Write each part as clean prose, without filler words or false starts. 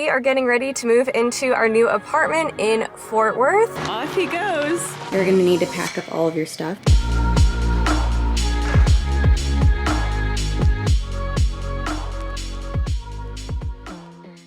we are getting ready to move into our new apartment in Fort Worth. Off he goes. You're gonna need to pack up all of your stuff.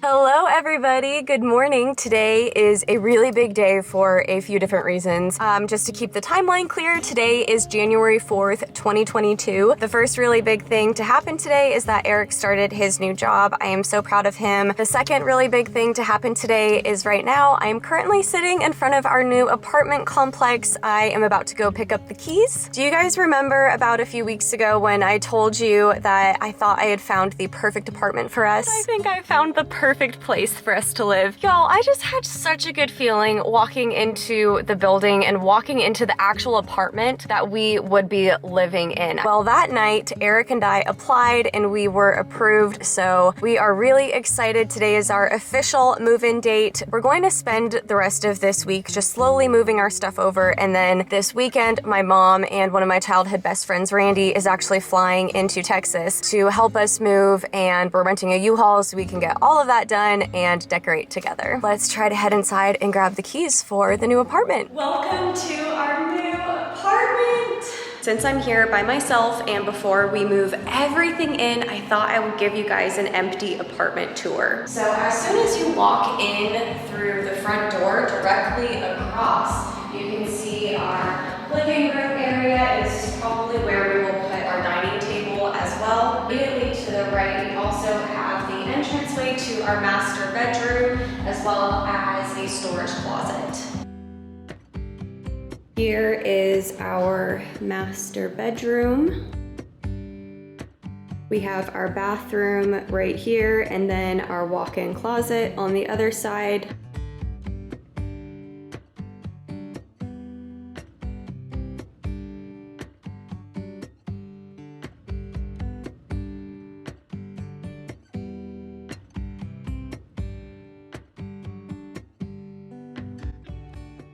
Hello everybody, good morning. Today is a really big day for a few different reasons. Just to keep the timeline clear, today is January 4th, 2022. The first really big thing to happen today is that Eric started his new job. I am so proud of him. The second really big thing to happen today is right now I am currently sitting in front of our new apartment complex. I am about to go pick up the keys. Do you guys remember about a few weeks ago when I told you that I thought I had found the perfect apartment for us? I think I found the perfect place for us to live. Y'all, I just had such a good feeling walking into the building and walking into the actual apartment that we would be living in. Well, that night, Eric and I applied and we were approved, so we are really excited. Today is our official move-in date. We're going to spend the rest of this week just slowly moving our stuff over, and then this weekend, my mom and one of my childhood best friends, Randy, is actually flying into Texas to help us move, and we're renting a U-Haul so we can get all of that done and decorate together. Let's try to head inside and grab the keys for the new apartment. Welcome to our new apartment. Since I'm here by myself and before we move everything in, I thought I would give you guys an empty apartment tour. So as soon as you walk in through the front door, directly across, you can see our living room area. This is probably where we will put our dining table as well. Immediately to the right, we also have the entranceway to our master bedroom, as well as a storage closet. Here is our master bedroom. We have our bathroom right here, and then our walk-in closet on the other side.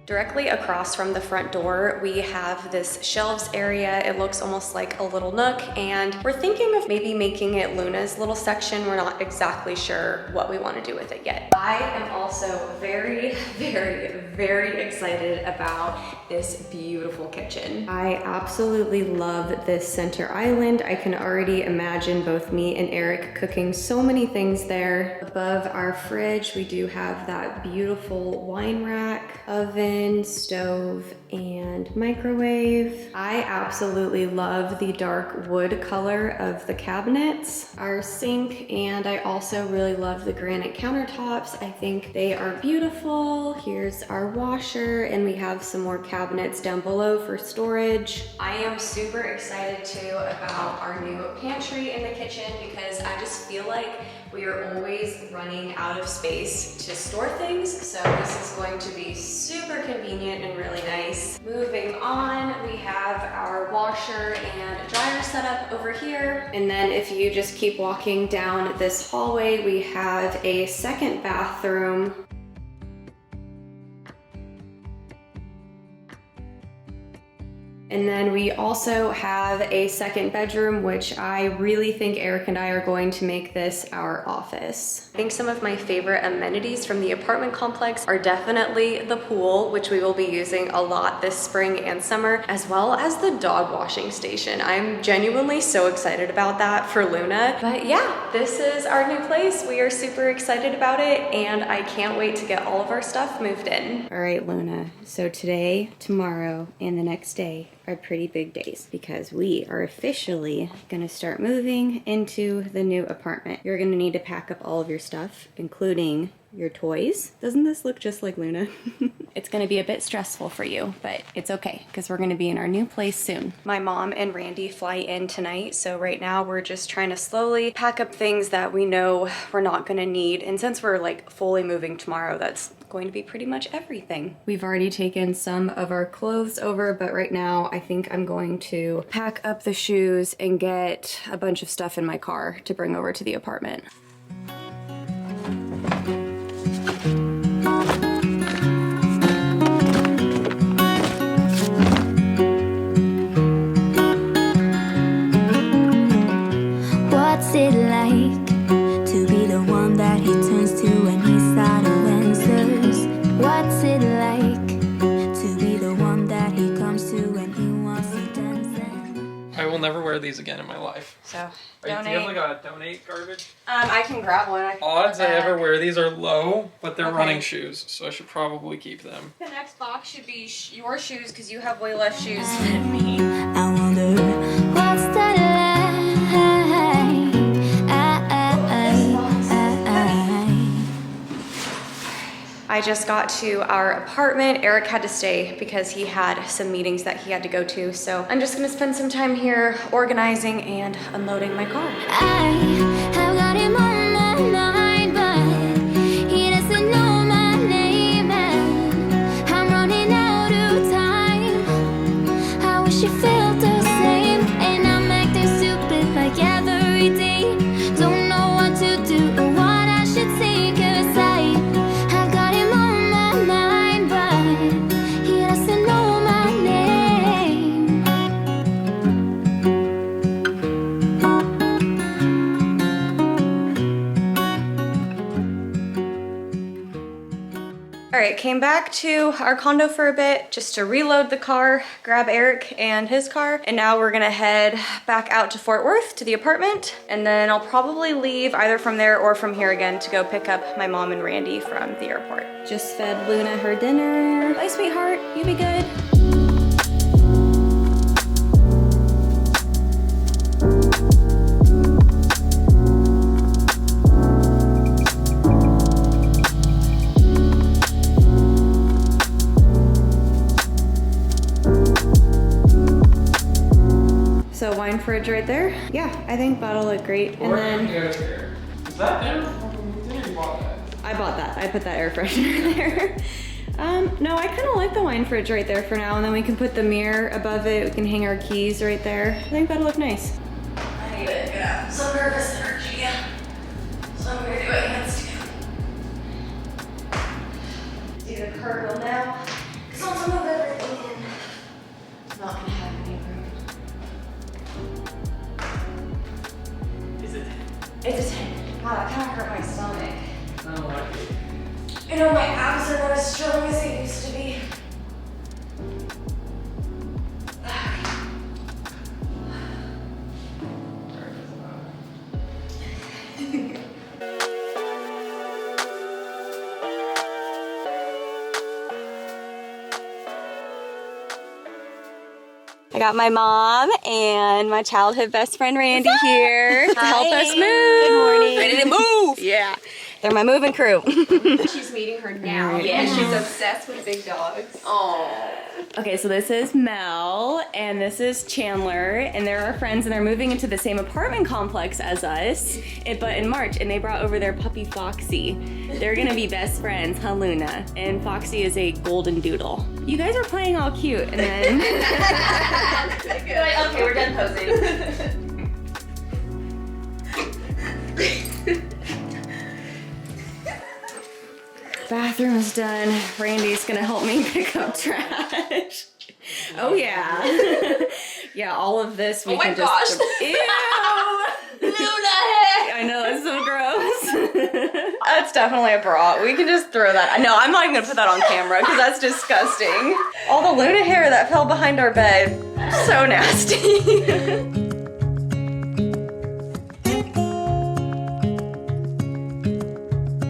Directly across from the front door, we have this shelves area. It looks almost like a little nook, and we're thinking of maybe making it Luna's little section. We're not exactly sure what we want to do with it yet. I am also very, very excited about this beautiful kitchen. I absolutely love this center island. I can already imagine both me and Eric cooking so many things there. Above our fridge, we do have that beautiful wine rack, oven, stove, and microwave. I absolutely love the dark wood color of the cabinets, our sink, and I also really love the granite countertops. I think they are beautiful. Here's our washer, and we have some more cabinets down below for storage. I am super excited too about our new pantry in the kitchen because I just feel like we are always running out of space to store things, so this is going to be super convenient and really nice. Moving on, we have our washer and dryer setup over here. And then if you just keep walking down this hallway, we have a second bathroom. And then we also have a second bedroom, which I really think Eric and I are going to make this our office. I think some of my favorite amenities from the apartment complex are definitely the pool, which we will be using a lot this spring and summer, as well as the dog washing station. I'm genuinely so excited about that for Luna. But yeah, this is our new place. We are super excited about it, and I can't wait to get all of our stuff moved in. All right, Luna. So today, tomorrow, and the next day are pretty big days because we are officially gonna start moving into the new apartment. You're gonna need to pack up all of your stuff, including your toys. Doesn't this look just like Luna? It's gonna be a bit stressful for you, but it's okay because we're gonna be in our new place soon. My mom and Randy fly in tonight, so right now we're just trying to slowly pack up things that we know we're not gonna need. And since we're like fully moving tomorrow, that's going to be pretty much everything. We've already taken some of our clothes over, but right now I think I'm going to pack up the shoes and get a bunch of stuff in my car to bring over to the apartment. What's it like to be the one that he turns to when he's donate garbage? I can grab one. Odds I ever wear these are low, but they're running shoes, so I should probably keep them. The next box should be your shoes because you have way less shoes than me. I wonder what's the line. I just got to our apartment. Eric had to stay because he had some meetings that he had to go to. So I'm just gonna spend some time here organizing and unloading my car. I have got him on my mind, but he doesn't know my name, and I'm running out of time. I wish he felt the same, and I'm acting stupid like every day. Don't know what to do or what I should say, 'cause I got him on my mind, but he doesn't know my name. All right, came back to our condo for a bit just to reload the car, grab Eric and his car, and now we're gonna head back out to Fort Worth to the apartment, and then I'll probably leave either from there or from here again to go pick up my mom and Randy from the airport. Just fed Luna her dinner. Bye, sweetheart. You be good. So wine fridge right there. Yeah, I think that'll look great. And then Is that there? We didn't bought that. I bought that. I put that air freshener there. No, I kind of like the wine fridge right there for now. And then we can put the mirror above it. We can hang our keys right there. I think that'll look nice. I need to get out some nervous energy, so I'm gonna do a handstand. Do the curl now, because once I move everything in, it's not gonna have any room. Is it? It's a 10. God, that kind of hurt my stomach. I don't like it. You know, my abs are not as strong as they used to be. I got my mom and my childhood best friend Randy here to help us move. Good morning. Ready to move. Yeah. They're my moving crew. She's meeting her now because she's obsessed with big dogs. Okay, so this is Mel and this is Chandler, and they're our friends, and they're moving into the same apartment complex as us, but in March, and they brought over their puppy Foxy. They're gonna be best friends, huh, Luna? And Foxy is a golden doodle. You guys are playing all cute, and then Okay, we're done posing. bathroom is done. Randy's gonna help me pick up trash. Oh yeah. Yeah, all of this we can just. Ew! Luna! I know, it's so gross. That's definitely a bra. We can just throw that. No, I'm not even gonna put that on camera because that's disgusting. All the Luna hair that fell behind our bed. So nasty.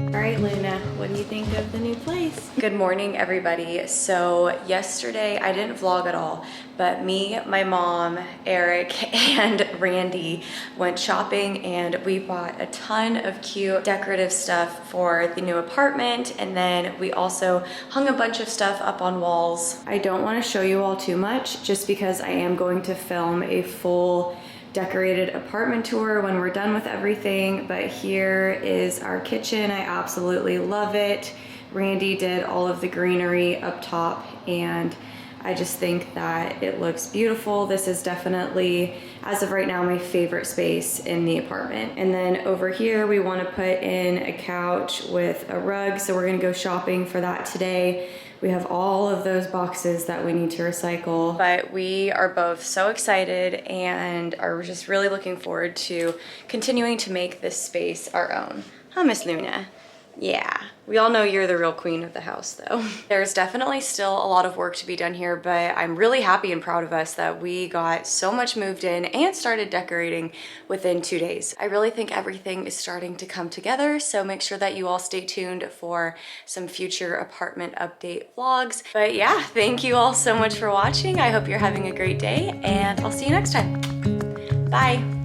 All right, Luna, what do you think of the new place? Good morning, everybody. So yesterday I didn't vlog at all, but me, my mom, Eric, and Randy went shopping, and we bought a ton of cute decorative stuff for the new apartment, and then we also hung a bunch of stuff up on walls. I don't want to show you all too much just because I am going to film a full decorated apartment tour when we're done with everything, but here is our kitchen. I absolutely love it. Randy did all of the greenery up top, and I just think that it looks beautiful. This is definitely, as of right now, my favorite space in the apartment. And then over here, we want to put in a couch with a rug, so we're gonna go shopping for that today. We have all of those boxes that we need to recycle. But we are both so excited and are just really looking forward to continuing to make this space our own. Huh, Miss Luna? Yeah, we all know you're the real queen of the house though. There's definitely still a lot of work to be done here, but I'm really happy and proud of us that we got so much moved in and started decorating within 2 days. I really think everything is starting to come together, so make sure that you all stay tuned for some future apartment update vlogs. But yeah, thank you all so much for watching. I hope you're having a great day, and I'll see you next time. Bye.